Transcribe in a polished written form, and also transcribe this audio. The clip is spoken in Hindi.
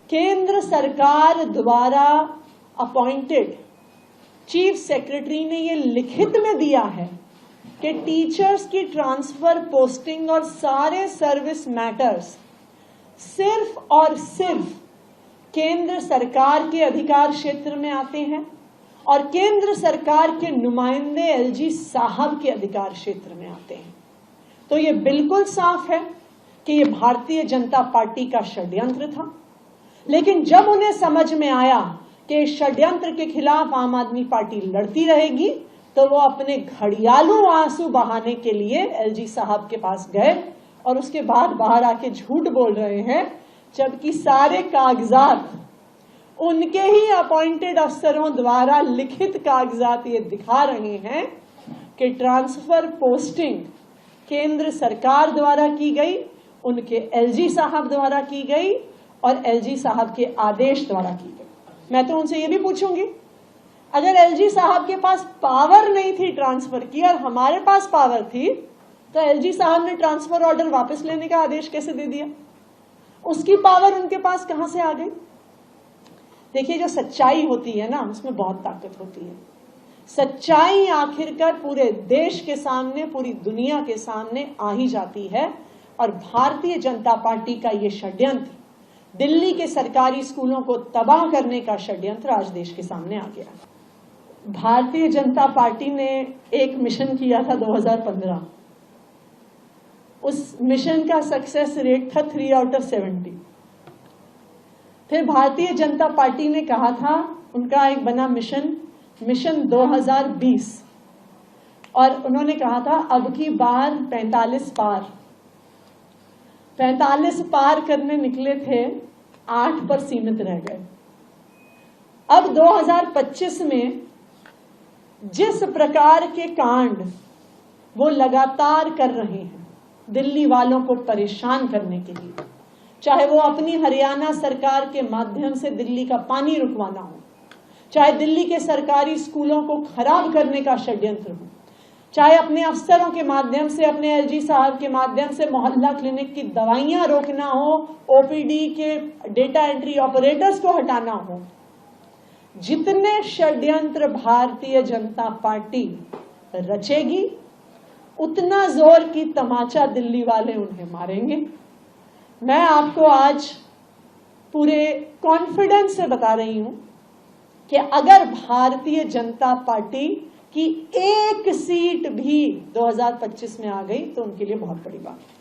केंद्र सरकार द्वारा अपॉइंटेड चीफ सेक्रेटरी ने ये लिखित में दिया है कि टीचर्स की ट्रांसफर, पोस्टिंग और सारे सर्विस मैटर्स सिर्फ और सिर्फ केंद्र सरकार के अधिकार क्षेत्र में आते हैं और केंद्र सरकार के नुमाइंदे एलजी साहब के अधिकार क्षेत्र में आते हैं। तो ये बिल्कुल साफ है कि ये भारतीय जनता पार्टी का षड्यंत्र था। लेकिन जब उन्हें समझ में आया कि षड्यंत्र के खिलाफ आम आदमी पार्टी लड़ती रहेगी, तो वो अपने घड़ियालू आंसू बहाने के लिए एलजी साहब के पास गए और उसके बाद बाहर आके झूठ बोल रहे हैं, जबकि सारे कागजात उनके ही अपॉइंटेड अफसरों द्वारा लिखित कागजात ये दिखा रहे हैं कि ट्रांसफर पोस्टिंग केंद्र सरकार द्वारा की गई, उनके एलजी साहब द्वारा की गई और एलजी साहब के आदेश द्वारा की गई। मैं तो उनसे ये भी पूछूंगी, अगर एलजी साहब के पास पावर नहीं थी ट्रांसफर की और हमारे पास पावर थी, तो एलजी साहब ने ट्रांसफर ऑर्डर वापस लेने का आदेश कैसे दे दिया? उसकी पावर उनके पास कहां से आ गई? देखिए, जो सच्चाई होती है ना, उसमें बहुत ताकत होती है। सच्चाई आखिरकार पूरे देश के सामने, पूरी दुनिया के सामने आ ही जाती है। और भारतीय जनता पार्टी का ये षड्यंत्र, दिल्ली के सरकारी स्कूलों को तबाह करने का षड्यंत्र, आज देश के सामने आ गया। भारतीय जनता पार्टी ने एक मिशन किया था 2015। उस मिशन का सक्सेस रेट था 3 आउट ऑफ 70। फिर भारतीय जनता पार्टी ने कहा था, उनका एक बना मिशन 2020, और उन्होंने कहा था अब की बार 45 पार करने निकले थे, 8 पर सीमित रह गए। अब 2025 में जिस प्रकार के कांड वो लगातार कर रहे हैं दिल्ली वालों को परेशान करने के लिए, चाहे वो अपनी हरियाणा सरकार के माध्यम से दिल्ली का पानी रुकवाना हो, चाहे दिल्ली के सरकारी स्कूलों को खराब करने का षड्यंत्र हो, चाहे अपने अफसरों के माध्यम से, अपने एलजी साहब के माध्यम से मोहल्ला क्लिनिक की दवाइयां रोकना हो, ओपीडी के डेटा एंट्री ऑपरेटर्स को हटाना हो, जितने षड्यंत्र भारतीय जनता पार्टी रचेगी, उतना जोर की तमाचा दिल्ली वाले उन्हें मारेंगे। मैं आपको आज पूरे कॉन्फिडेंस से बता रही हूं कि अगर भारतीय जनता पार्टी की एक सीट भी 2025 में आ गई तो उनके लिए बहुत बड़ी बात है।